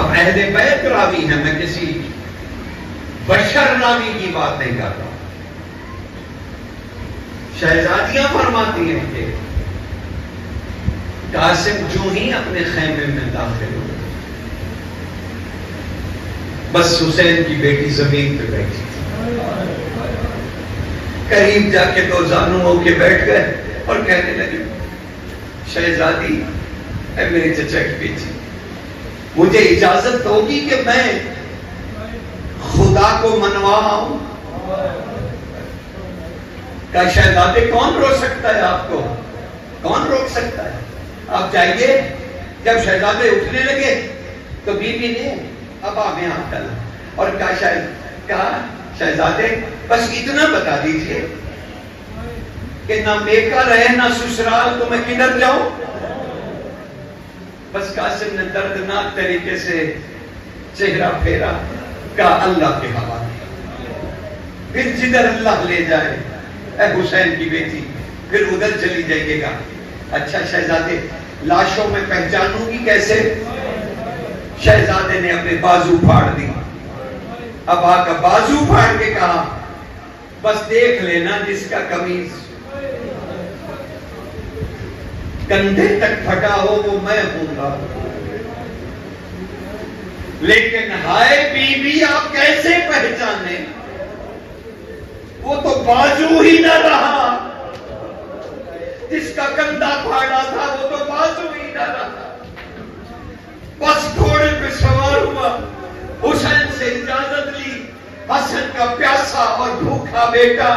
अब अहले बैत रावी है, मैं किसी बशर रावी की बात नहीं कर रहा। शहजादियां फरमाती हैं कि कासिम जो ही अपने खैमे में दाखिल हुए, बस हुसैन की बेटी जमीन पे बैठी थी, करीब जाके दो जानू के बैठ गए और कहने लगे, शहजादी है मेरे चचा की बेटी, मुझे इजाजत होगी कि मैं खुदा को मनवाऊं। क्या शहजादे, कौन रोक सकता है आपको, कौन रोक सकता है, आप जाइए। जब शहजादे उठने लगे तो बीबी ने अबा में हाथ डाला और कहा शहजादे बस इतना बता दीजिए कि ना मेका रहे ना ससुराल, तो मैं किधर जाऊं। बस कासिम ने दर्दनाक तरीके से चेहरा फेरा, का अल्लाह के हवाले, फिर जिधर अल्लाह ले जाए, ऐ हुसैन की बेटी फिर उधर चली जाइएगा। अच्छा शहजादे, लाशों में पहचानूंगी कैसे। शहजादे ने अपने बाजू फाड़ दी, अबा का बाजू फाड़ के कहा, बस देख लेना जिसका कमीज कंधे तक फटा हो वो मैं हूंगा। लेकिन हाय बीबी, आप कैसे पहचाने, वो तो बाजू ही न रहा, जिसका कंधा फाड़ा था वो तो बाजू ही न रहा। बस घोड़े पे सवार हुआ, हुसैन से इजाजत ली, हसन का प्यासा और भूखा बेटा,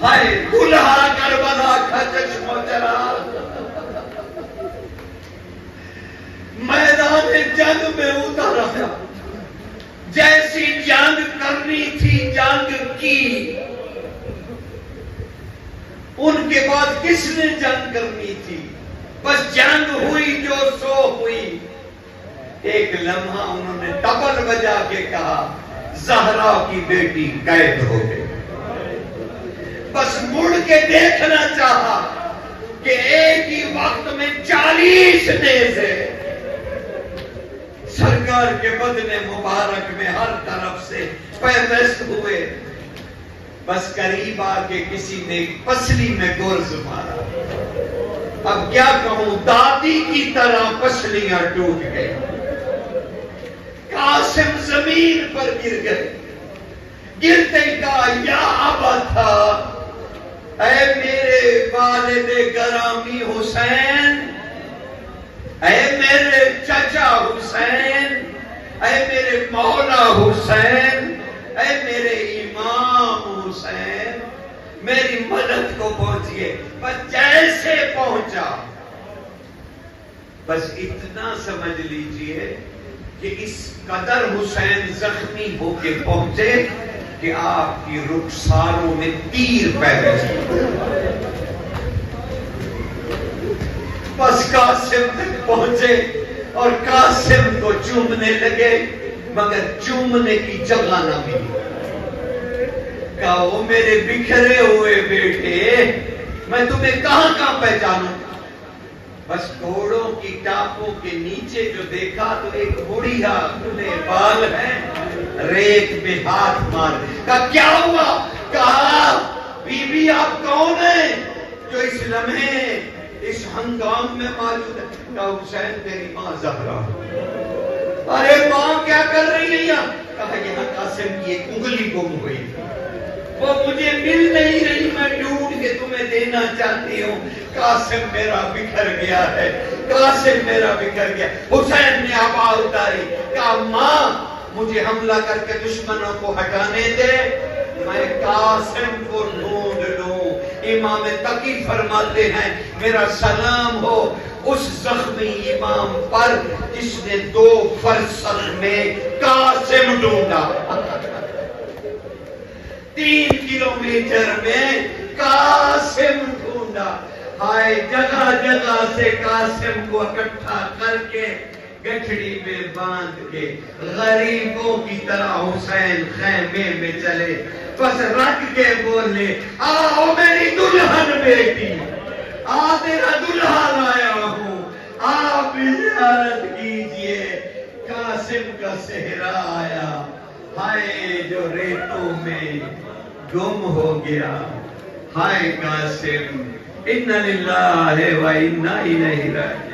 हाय दुल्हा करबला का चश्मो चला, मैदान जंग में उतरा, जैसी जंग करनी थी जंग की। उनके बाद किसने जंग करनी थी, बस जंग हुई जो सो हुई। एक लम्हा उन्होंने तबल बजा के कहा, ज़हरा की बेटी कैद हो गई। बस मुड़ के देखना चाहा कि एक ही वक्त में 40 नेज़े सरकार के बदने मुबारक में हर तरफ से पैवस्त हुए। बस करीब आके किसी ने पसली में गुर्ज मारा। अब क्या कहूं, दादी की तरह पसलियां टूट गई। कासिम जमीन पर गिर गए, गिरते का या अबा था, ऐ मेरे वालिदे गरामी हुसैन, ऐ मेरे चचा हुसैन, ऐ मेरे मौला हुसैन, ऐ मेरे इमाम हुसैन, मेरी मदद को पहुंचिए। बस जैसे पहुंचा, बस इतना समझ लीजिए कि इस कदर हुसैन जख्मी होके पहुंचे कि आपकी रुखसारों में तीर पैदा हुए। बस कासिम तक पहुंचे और कासिम को चूमने लगे, मगर चूमने की जगह न मिली। कहा, वो मेरे बिखरे हुए बेटे, मैं तुम्हें कहां कहां पहचानूं। बस घोड़ों की टापों के नीचे जो देखा तो एक बुढ़िया खुले बाल है, रेत में हाथ मार। कहा, क्या हुआ। कहा, बीबी आप कौन है जो इस लम्हे इस हंगाम में मौजूद है। कहा, हुसैन तेरी मां ज़हरा। अरे मां क्या कर रही है यहाँ। कहा, यहाँ कासिम की एक उंगली गुम हुई, वो मुझे मिल नहीं रही, मैं ढूंढ के तुम्हें देना चाहती हूँ। कासिम मेरा बिखर गया है, कासिम मेरा बिखर गया। हुसैन ने आवाज उतारी, कहा, मां मुझे हमला करके दुश्मनों को हटाने दे, मैं कासिम को ढूंढ लूं। इमाम तकी फरमाते हैं, मेरा सलाम हो उस जख्मी इमाम पर जिसने 2 फरसख में कासिम ढूंढा। 3 किलोमीटर में कासिम ढूंढा। हाय जगह जगह से कासिम को इकट्ठा करके गठड़ी में बांध के गरीबों की तरह हुसैन खैमे में चले। बस रख के बोले, आओ मेरी दुल्हन बेटी, आ तेरा दुल्हा लाया हूं, आप जियारत कीजिए। का सेहरा आया, हाय जो रेतों में गुम हो गया। हाय कासिम, इन्ना लिल्लाहि व इन्ना इलैहि राजिऊन।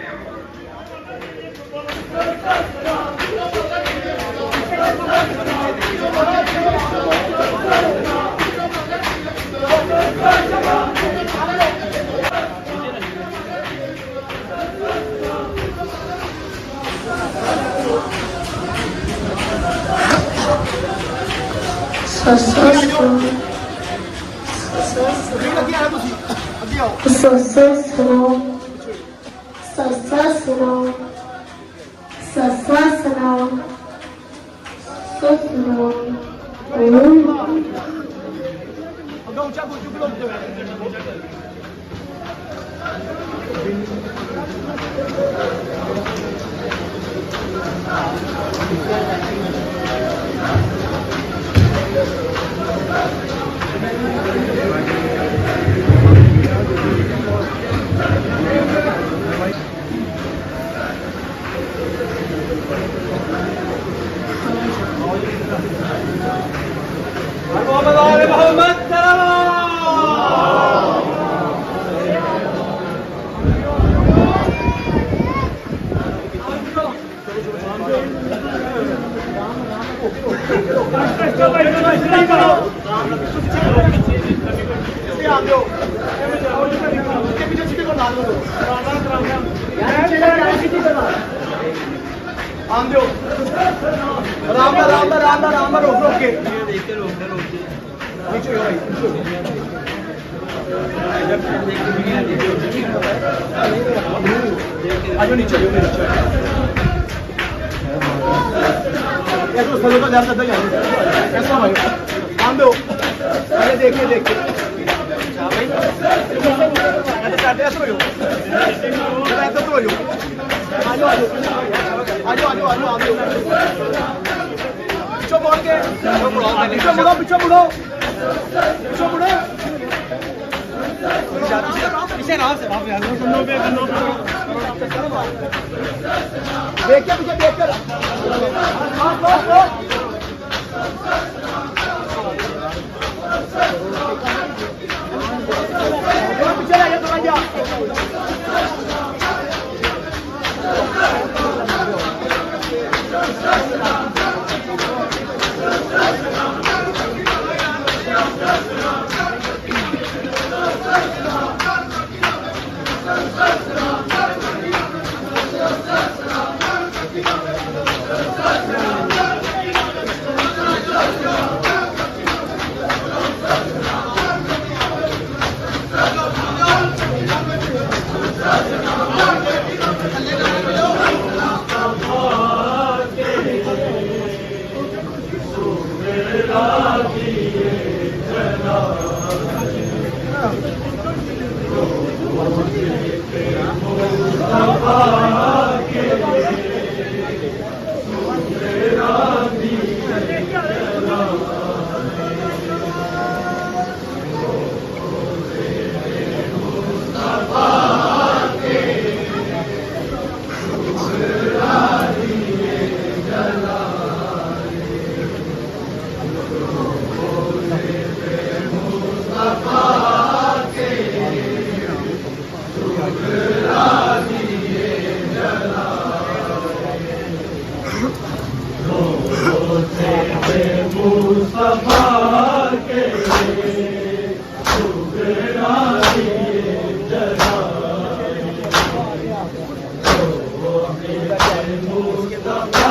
Mustafa